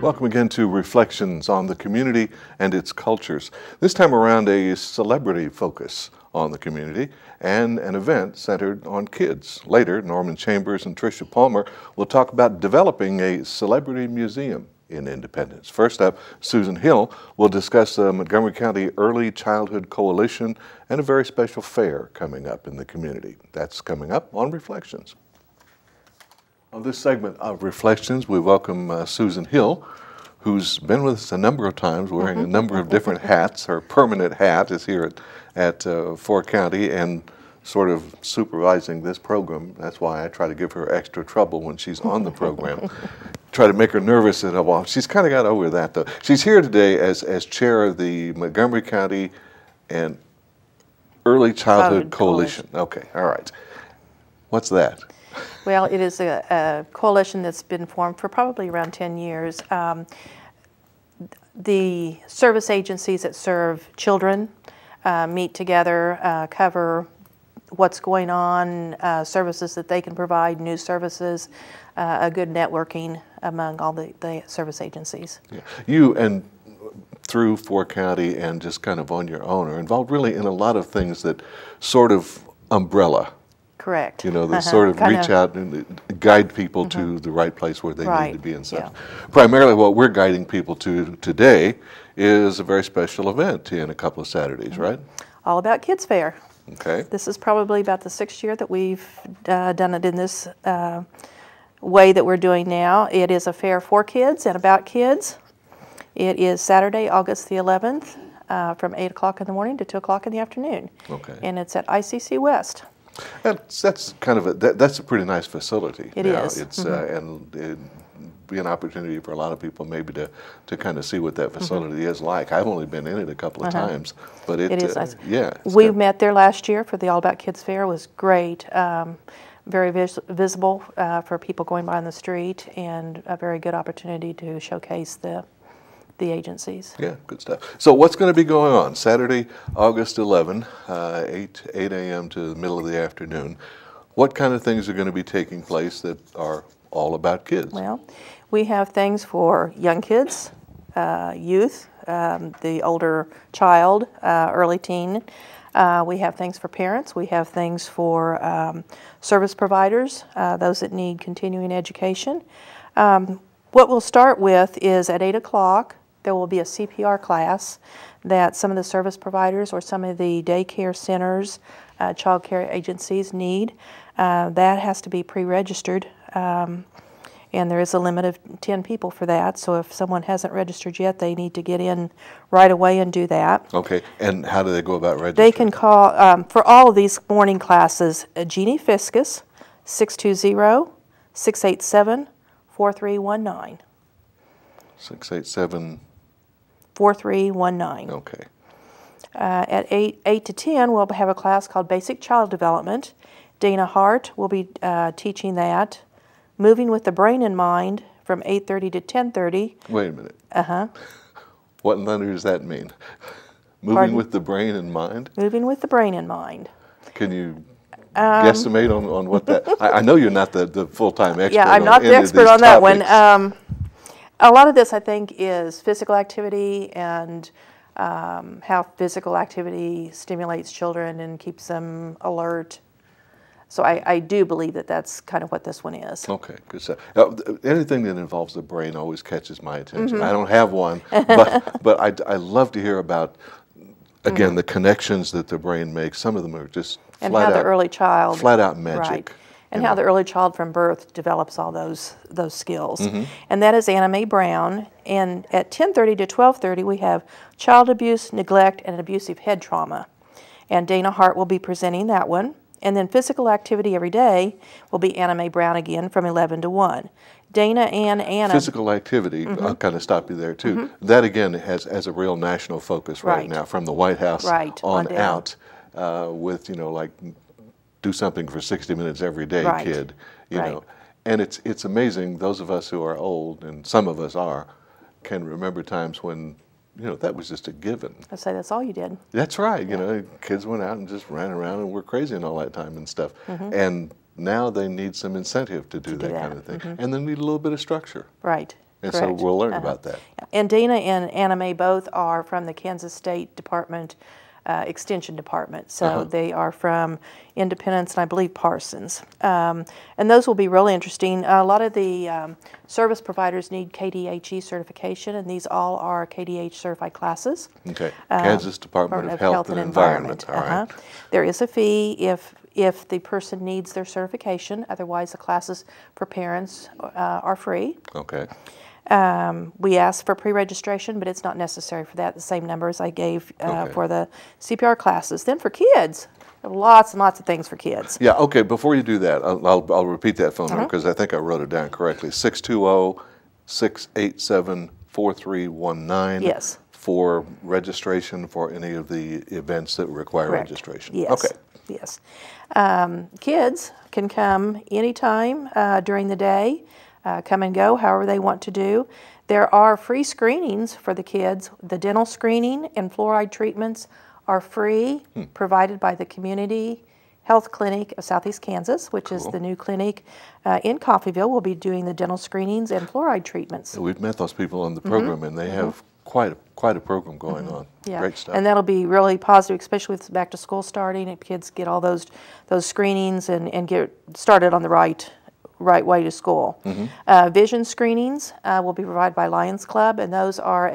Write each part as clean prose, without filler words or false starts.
Welcome again to Reflections on the Community and its Cultures. This time around, a celebrity focus on the community and an event centered on kids. Later, Norman Chambers and Tricia Palmer will talk about developing a celebrity museum in Independence. First up, Susan Hill will discuss the Montgomery County Early Childhood Coalition and a very special fair coming up in the community. That's coming up on Reflections. On this segment of Reflections, we welcome Susan Hill, who's been with us a number of times, wearing a number of different hats. Her permanent hat is here at Fort County and sort of supervising this program. That's why I try to give her extra trouble when she's on the program. Try to make her nervous and well, she's kind of got over that though. She's here today as chair of the Montgomery County and Early Childhood Coalition. Okay, all right. What's that? Well, it is a coalition that's been formed for probably around 10 years. The service agencies that serve children meet together, cover what's going on, services that they can provide, new services, a good networking among all the service agencies. Yeah. You and through Fort County and just kind of on your own are involved really in a lot of things that sort of umbrella. Correct. You know, they sort of reach out and guide people to the right place where they need to be and stuff. Yeah. Primarily what we're guiding people to today is a very special event in a couple of Saturdays, right? All About Kids Fair. Okay. This is probably about the 6th year that we've done it in this way that we're doing now. It is a fair for kids and about kids. It is Saturday, August the 11th from 8 o'clock in the morning to 2 o'clock in the afternoon. Okay. And it's at ICC West. That's kind of that's a pretty nice facility. It is. It's and it'd be an opportunity for a lot of people maybe to kind of see what that facility is like. I've only been in it a couple of times, but it is nice. Yeah. We met there last year for the All About Kids Fair. It was great. Very visible for people going by on the street, and a very good opportunity to showcase the agencies. Yeah, good stuff. So what's going to be going on Saturday, August 11, 8 a.m. to the middle of the afternoon? What kind of things are going to be taking place that are all about kids? Well, we have things for young kids, youth, the older child, early teen. We have things for parents. We have things for service providers, those that need continuing education. What we'll start with is at 8 o'clock, there will be a CPR class that some of the service providers or some of the daycare centers, child care agencies need. That has to be pre-registered, and there is a limit of 10 people for that. So if someone hasn't registered yet, they need to get in right away and do that. Okay, and how do they go about registering? They can call, for all of these morning classes, Jeannie Fiscus, 620-687-4319. 687. 4319. Okay. At 8 to 10, we'll have a class called Basic Child Development. Dana Hart will be teaching that. Moving with the Brain in Mind from 8:30 to 10:30. Wait a minute. Uh-huh. What in thunder does that mean? Moving with the brain in mind? Moving with the Brain in Mind. Can you guesstimate on what that... I know you're not the full-time expert. Yeah, I'm not the expert on that one. A lot of this, I think, is physical activity and how physical activity stimulates children and keeps them alert. So I do believe that that's kind of what this one is. Okay, good stuff. Anything that involves the brain always catches my attention. I don't have one, but I love to hear about, again, the connections that the brain makes. Some of them are just and how the early child, flat out magic. Right. And how the early child from birth develops all those skills. And that is Anna Mae Brown. And at 10:30 to 12:30, we have child abuse, neglect, and abusive head trauma. And Dana Hart will be presenting that one. And then physical activity every day will be Anna Mae Brown again from 11 to 1. Dana and Anna. Physical activity, I'll kind of stop you there too. That again has a real national focus right now, from the White House on out, with, you know, like, do something for 60 minutes every day, kid, you know. And it's amazing, those of us who are old, and some of us are, can remember times when, you know, that was just a given. I say that's all you did. That's right, you know, kids went out and just ran around and were crazy and all that time and stuff. And now they need some incentive to do that kind of thing. And they need a little bit of structure. Right. And so correct. we'll learn about that. And Dana and Anna Mae both are from the Kansas State Department Extension Department. So they are from Independence and I believe Parsons. And those will be really interesting. A lot of the service providers need KDHE certification, and these all are KDH certified classes. Okay. Kansas Department of Health and Environment. All right. There is a fee if the person needs their certification. Otherwise, the classes for parents are free. Okay. We ask for pre-registration, but it's not necessary for that. The same numbers I gave for the CPR classes. Then for kids, lots and lots of things for kids. Yeah, okay, before you do that, I'll repeat that phone number because I think I wrote it down correctly. 620-687-4319. Yes. For registration for any of the events that require registration. Yes. Okay. Yes. Kids can come anytime during the day. Come and go however they want to do. There are free screenings for the kids. The dental screening and fluoride treatments are free, provided by the Community Health Clinic of Southeast Kansas, which is the new clinic in Coffeyville. We'll be doing the dental screenings and fluoride treatments. We've met those people on the program, and they have quite a program going on. Yeah. Great stuff. And that'll be really positive, especially with back to school starting, and kids get all those screenings and get started on the right way to school. Vision screenings will be provided by Lions Club, and those are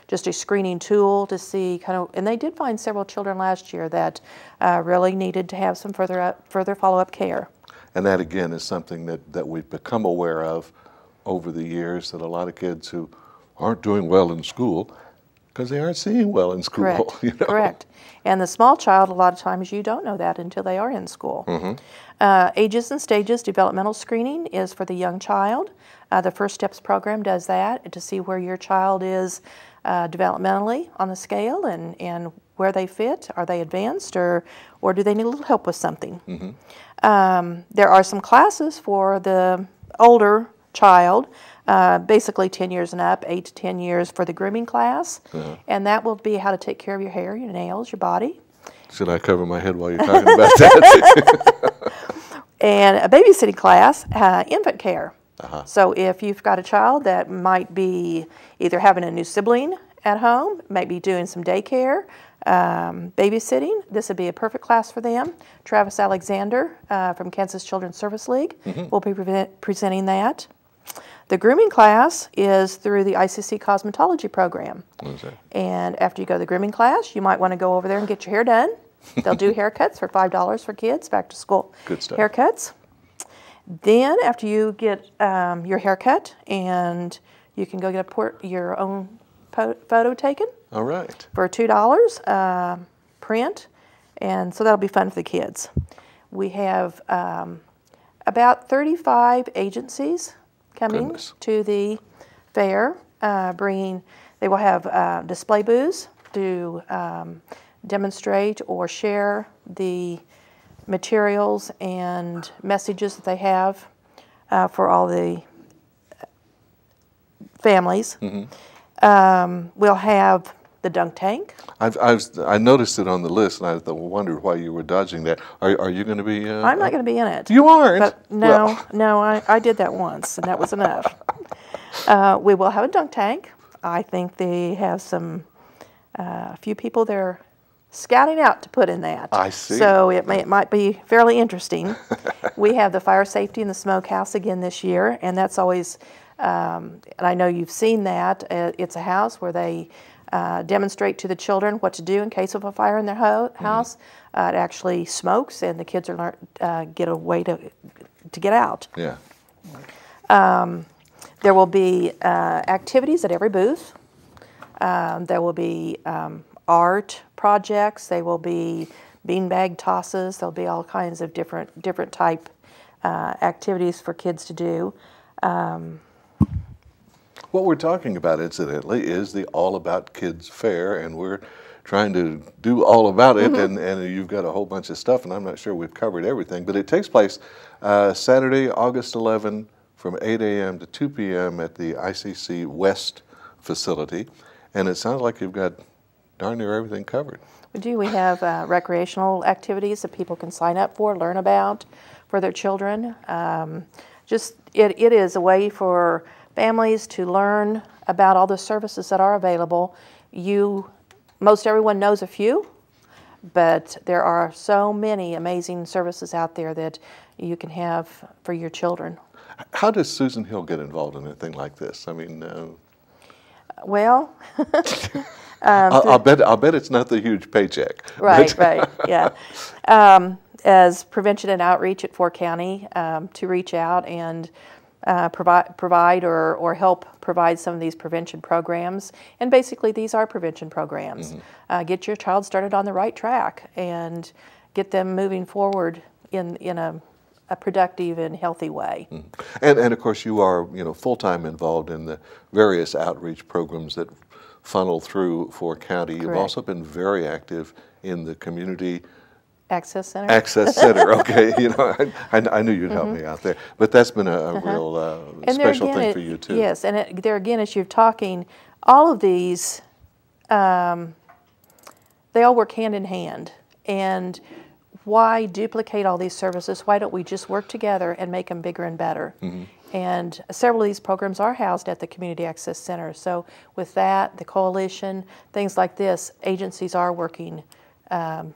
just a screening tool to see and they did find several children last year that really needed to have some further follow-up care. And that again is something that we've become aware of over the years, that a lot of kids who aren't doing well in school because they aren't seeing well in school. Correct. You know? Correct. And the small child, a lot of times you don't know that until they are in school. Ages and stages developmental screening is for the young child. The First Steps program does that to see where your child is developmentally on the scale and where they fit. Are they advanced or do they need a little help with something? There are some classes for the older child, basically 10 years and up, 8 to 10 years for the grooming class. And that will be how to take care of your hair, your nails, your body. Should I cover my head while you're talking about that? And a babysitting class, infant care. So if you've got a child that might be either having a new sibling at home, might be doing some daycare, babysitting, this would be a perfect class for them. Travis Alexander from Kansas Children's Service League will be presenting that. The grooming class is through the ICC cosmetology program. And after you go to the grooming class, you might want to go over there and get your hair done. They'll do haircuts for $5 for kids, back to school Good stuff. haircuts. Then after you get your haircut, and you can go get your own photo taken. All right. For $2 print, and so that'll be fun for the kids. We have about 35 agencies coming to the fair, they will have display booths to demonstrate or share the materials and messages that they have for all the families. We'll have the dunk tank. I noticed it on the list, and I wondered why you were dodging that. Are you going to be? I'm not going to be in it. You aren't? But no, I did that once, and that was enough. We will have a dunk tank. I think they have a few people there scouting out to put in that. I see. So it might be fairly interesting. We have the fire safety in the smokehouse again this year, and that's always, and I know you've seen that. It's a house where they demonstrate to the children what to do in case of a fire in their house. It actually smokes, and the kids get a way to get out. Yeah. There will be activities at every booth. There will be art projects. There will be beanbag tosses. There'll be all kinds of different type activities for kids to do. What we're talking about, incidentally, is the All About Kids Fair, and we're trying to do all about it, and you've got a whole bunch of stuff, and I'm not sure we've covered everything, but it takes place Saturday, August 11, from 8 a.m. to 2 p.m. at the ICC West facility, and it sounds like you've got darn near everything covered. We do. We have recreational activities that people can sign up for, learn about for their children. It is a way for families to learn about all the services that are available. Most everyone knows a few, but there are so many amazing services out there that you can have for your children. How does Susan Hill get involved in anything like this? I mean, Well, I'll bet it's not the huge paycheck. right, right, yeah. As prevention and outreach at Fort County, to reach out and provide or help provide some of these prevention programs. And basically these are prevention programs. Get your child started on the right track and get them moving forward in a productive and healthy way. And of course you are full-time involved in the various outreach programs that funnel through Fort County. You've Correct. also been very active in the community Access Center? Access Center, okay. I knew you'd help me out there. But that's been a real special thing for you, too. Yes, and there again, as you're talking, all of these, they all work hand in hand. And why duplicate all these services? Why don't we just work together and make them bigger and better? And several of these programs are housed at the Community Access Center. So with that, the coalition, things like this, agencies are working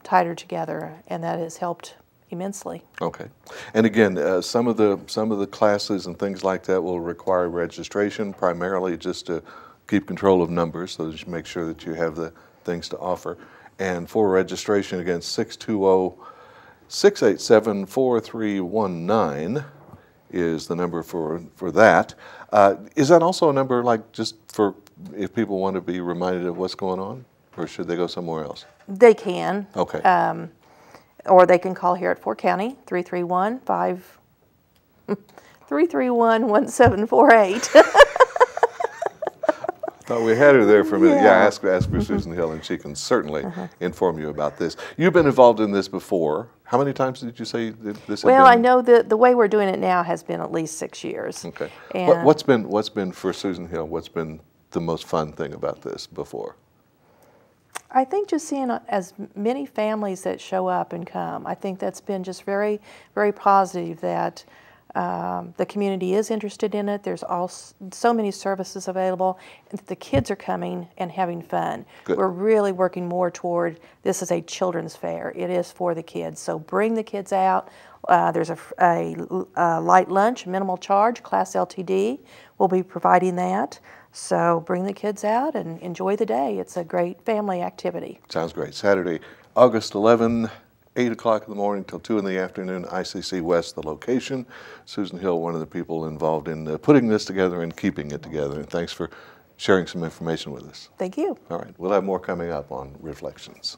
tighter together, and that has helped immensely. Okay, and again, some of the classes and things like that will require registration, primarily just to keep control of numbers, so that you make sure that you have the things to offer. And for registration, again, 620-687-4319 is the number for that. Is that also a number like just for if people want to be reminded of what's going on, or should they go somewhere else? They can. Okay. Or they can call here at Fort County, 331-1748. Thought we had her there for a minute. Yeah, ask for Susan Hill, and she can certainly inform you about this. You've been involved in this before. How many times did you say that this? Well, had I been? know that the way we're doing it now has been at least 6 years. Okay. And What's been for Susan Hill? What's been the most fun thing about this before? I think just seeing as many families that show up and come, I think that's been just very, very positive that the community is interested in it. There's so many services available. And the kids are coming and having fun. Good. We're really working more toward this is a children's fair. It is for the kids. So bring the kids out. There's a light lunch, minimal charge, Class LTD. We'll be providing that. So bring the kids out and enjoy the day. It's a great family activity. Sounds great. Saturday, August 11, 8 o'clock in the morning till 2 in the afternoon, ICC West, the location. Susan Hill, one of the people involved in putting this together and keeping it together. And thanks for sharing some information with us. Thank you. All right. We'll have more coming up on Reflections.